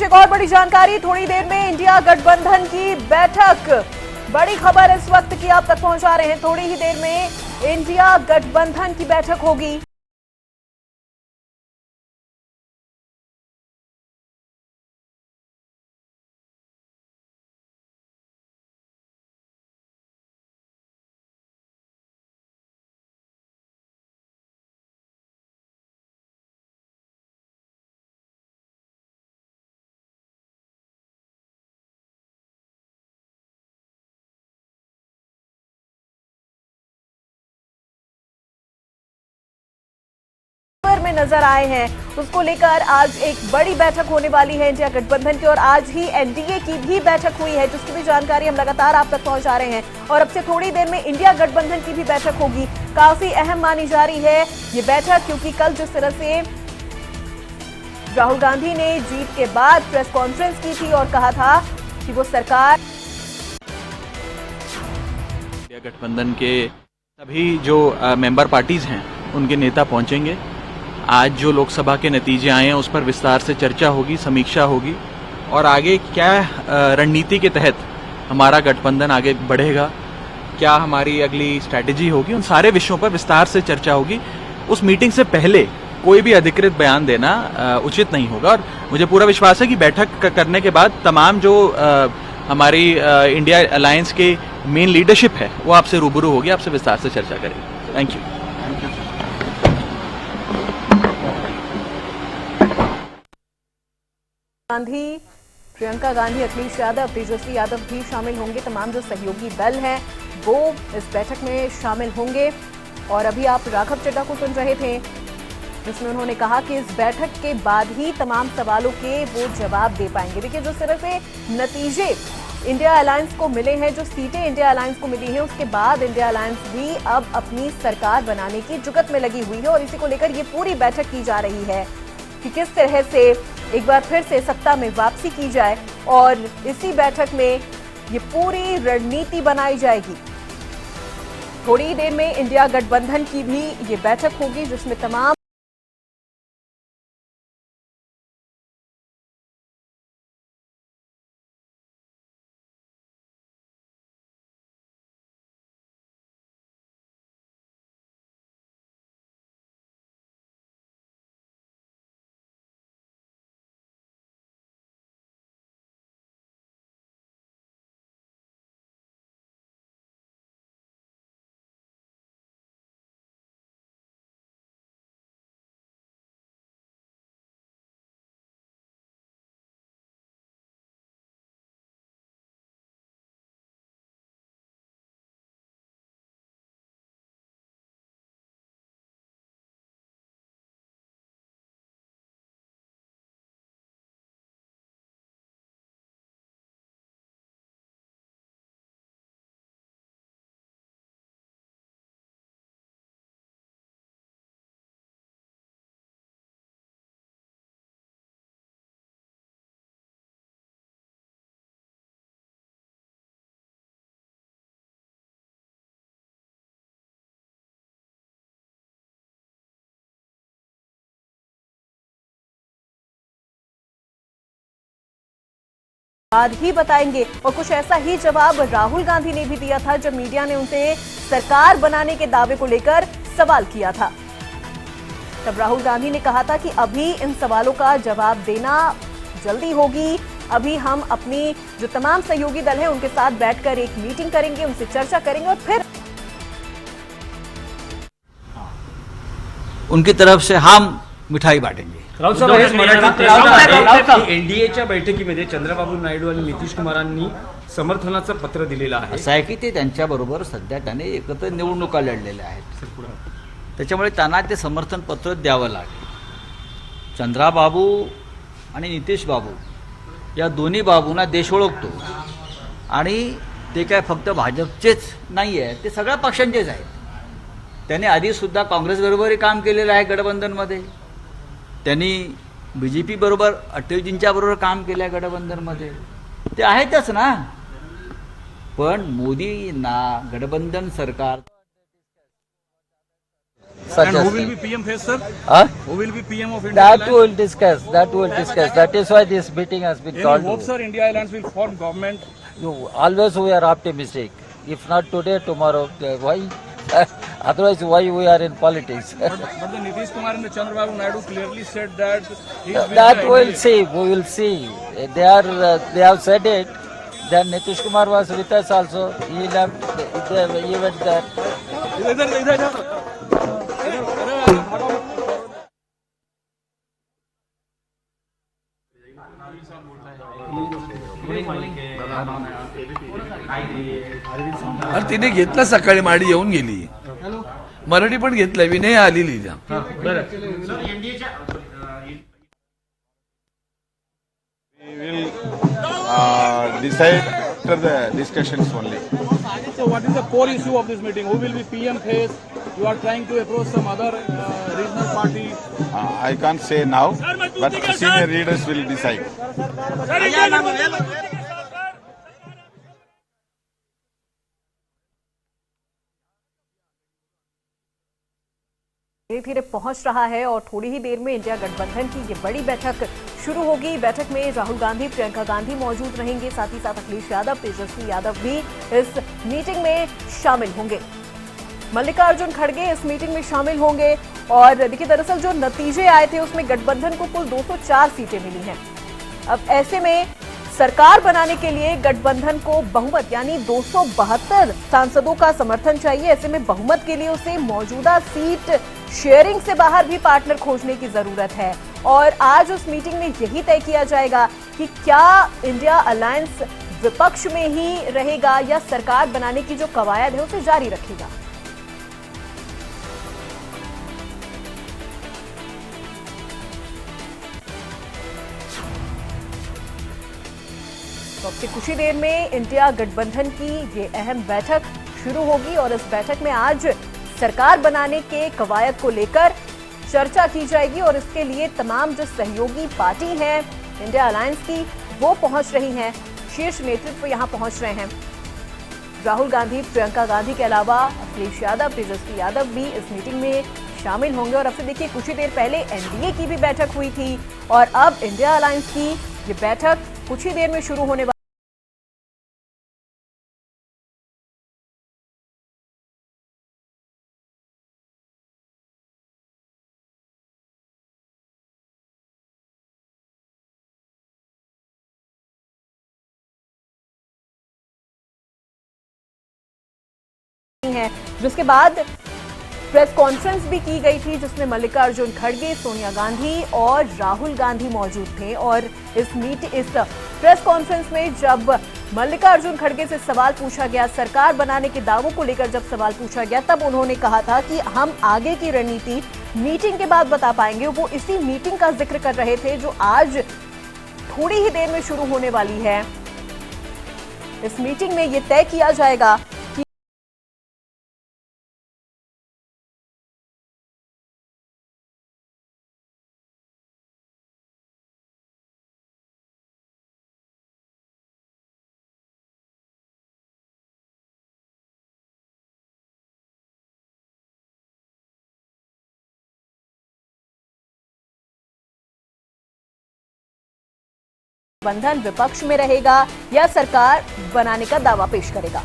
एक और बड़ी जानकारी, थोड़ी देर में इंडिया गठबंधन की बैठक, बड़ी खबर इस वक्त की आप तक पहुंचा रहे हैं। थोड़ी ही देर में इंडिया गठबंधन की बैठक होगी। में नजर आए हैं, उसको लेकर आज एक बड़ी बैठक होने वाली है इंडिया गठबंधन की। और आज ही एनडीए की भी बैठक हुई है, जिसकी भी जानकारी हम लगातार आप तक पहुंचा रहे हैं। और अब से थोड़ी देर में इंडिया गठबंधन की भी बैठक होगी। काफी अहम मानी जा रही है ये बैठक, क्योंकि कल जिस तरह से राहुल गांधी ने जीत के बाद प्रेस कॉन्फ्रेंस की थी और कहा था कि वो सरकार, इंडिया गठबंधन के सभी जो मेंबर पार्टीज हैं उनके नेता पहुंचेंगे। आज जो लोकसभा के नतीजे आए हैं उस पर विस्तार से चर्चा होगी, समीक्षा होगी और आगे क्या रणनीति के तहत हमारा गठबंधन आगे बढ़ेगा, क्या हमारी अगली स्ट्रैटेजी होगी, उन सारे विषयों पर विस्तार से चर्चा होगी। उस मीटिंग से पहले कोई भी अधिकृत बयान देना उचित नहीं होगा। और मुझे पूरा विश्वास है कि बैठक करने के बाद तमाम जो हमारी इंडिया अलायंस के मेन लीडरशिप है वो आपसे रूबरू होगी, आपसे विस्तार से चर्चा करेगी। Thank you. गांधी, प्रियंका गांधी, अखिलेश यादव, तेजस्वी यादव भी शामिल होंगे। तमाम जो सहयोगी दल हैं वो इस बैठक में शामिल होंगे। और अभी आप राघव चड्ढा को सुन रहे थे, जिसमें उन्होंने कहा कि इस बैठक के बाद ही तमाम सवालों के वो जवाब दे पाएंगे। देखिए, जिस तरह से नतीजे इंडिया अलायंस को मिले हैं, जो सीटें इंडिया अलायंस को मिली हैं, उसके बाद इंडिया अलायंस भी अब अपनी सरकार बनाने की जुगत में लगी हुई है। और इसी को लेकर ये पूरी बैठक की जा रही है कि किस तरह से एक बार फिर से सत्ता में वापसी की जाए। और इसी बैठक में ये पूरी रणनीति बनाई जाएगी। थोड़ी देर में इंडिया गठबंधन की भी ये बैठक होगी, जिसमें तमाम बाद ही बताएंगे। और कुछ ऐसा ही जवाब राहुल गांधी ने भी दिया था जब मीडिया ने उनसे सरकार बनाने के दावे को लेकर सवाल किया था। तब राहुल गांधी ने कहा था कि अभी इन सवालों का जवाब देना जल्दी होगी। अभी हम अपनी जो तमाम सहयोगी दल हैं उनके साथ बैठकर एक मीटिंग करेंगे, उनसे चर्चा करेंगे और फिर उनकी तरफ से हम मिठाई बांटेंगे। राऊत साहेब, हेच मराठीत एनडीएच्या बैठकीमध्ये चंद्रबाबू नायडू आणि नितीश कुमारांनी समर्थनाचं पत्र दिलेलं आहे। असं आहे की ते त्यांच्याबरोबर सध्या त्याने एकत्र निवडणुका लढलेल्या आहेत, त्याच्यामुळे त्यांना ते समर्थन पत्र द्यावं लागेल। चंद्राबाबू आणि नितीश बाबू या दोन्ही बाबूंना देश ओळखतो आणि ते काय फक्त भाजपचेच नाही आहे, ते सगळ्या पक्षांचेच आहेत। त्यांनी आधीसुद्धा काँग्रेसबरोबरही काम केलेलं आहे गठबंधनमध्ये, त्यांनी बीजेपी बरोबर अटलजींच्या बरोबर काम केलं आहे गठबंधनमध्ये, ते आहेतच ना। पण मोदींना गठबंधन सरकार suggesting. And who will be PM face, sir? Huh? Who will be PM of India That Alliance? we will discuss. That we will discuss. That is why this meeting has been Any called. hope, sir, India Alliance will form government? Always we are optimistic. If not today, tomorrow. Why? Otherwise, why we are in politics? But the Nitish Kumar and the Chandrababu Naidu clearly said that he is with That the we will NDA. see. We will see. They have said it. Then Nitish Kumar was with us also. He left. He went there. आणि तिने घेतला सकाळी माडी येऊन गेली मराठी पण घेतलाय विनय आलेली decide after the discussions only. So what is the core issue of this meeting? Who will be PM face? You are trying to approach some other regional party. I can't say now, but senior leaders will decide. धीरे धीरे पहुंच रहा है और थोड़ी ही देर में India गठबंधन की ये बड़ी बैठक शुरू होगी। बैठक में राहुल गांधी, प्रियंका गांधी मौजूद रहेंगे, साथ ही साथ अखिलेश यादव, तेजस्वी यादव भी इस मीटिंग में शामिल होंगे। मल्लिकार्जुन खड़गे इस मीटिंग में शामिल होंगे। और देखिए, दरअसल जो नतीजे आए थे उसमें गठबंधन को कुल 204 सीटें मिली हैं। अब ऐसे में सरकार बनाने के लिए गठबंधन को बहुमत यानी 272 सांसदों का समर्थन चाहिए। ऐसे में बहुमत के लिए उसे मौजूदा सीट शेयरिंग से बाहर भी पार्टनर खोजने की जरूरत है। और आज उस मीटिंग में यही तय किया जाएगा कि क्या इंडिया अलायंस विपक्ष में ही रहेगा या सरकार बनाने की जो कवायद है उसे जारी रखेगा। तो अब से कुछ ही देर में इंडिया गठबंधन की ये अहम बैठक शुरू होगी और इस बैठक में आज सरकार बनाने के कवायद को लेकर चर्चा की जाएगी। और इसके लिए तमाम जो सहयोगी पार्टी हैं इंडिया अलायंस की, वो पहुंच रही हैं। शीर्ष नेतृत्व यहां पहुंच रहे हैं। राहुल गांधी, प्रियंका गांधी के अलावा अखिलेश यादव, तेजस्वी यादव भी इस मीटिंग में शामिल होंगे। और अब से देखिए, कुछ ही देर पहले एनडीए की भी बैठक हुई थी और अब इंडिया अलायंस की ये बैठक कुछ ही देर में शुरू होने है, जिसके बाद प्रेस कॉन्फ्रेंस भी की गई थी जिसमें मल्लिकार्जुन खड़गे, सोनिया गांधी और राहुल गांधी मौजूद थे। और इस प्रेस कॉन्फ्रेंस में जब मल्लिकार्जुन खड़गे से सवाल पूछा गया, सरकार बनाने के दावों को लेकर जब सवाल पूछा गया, तब उन्होंने कहा था कि हम आगे की रणनीति मीटिंग के बाद बता पाएंगे। वो इसी मीटिंग का जिक्र कर रहे थे जो आज थोड़ी ही देर में शुरू होने वाली है। इस मीटिंग में ये तय किया जाएगा गठबंधन विपक्ष में रहेगा या सरकार बनाने का दावा पेश करेगा।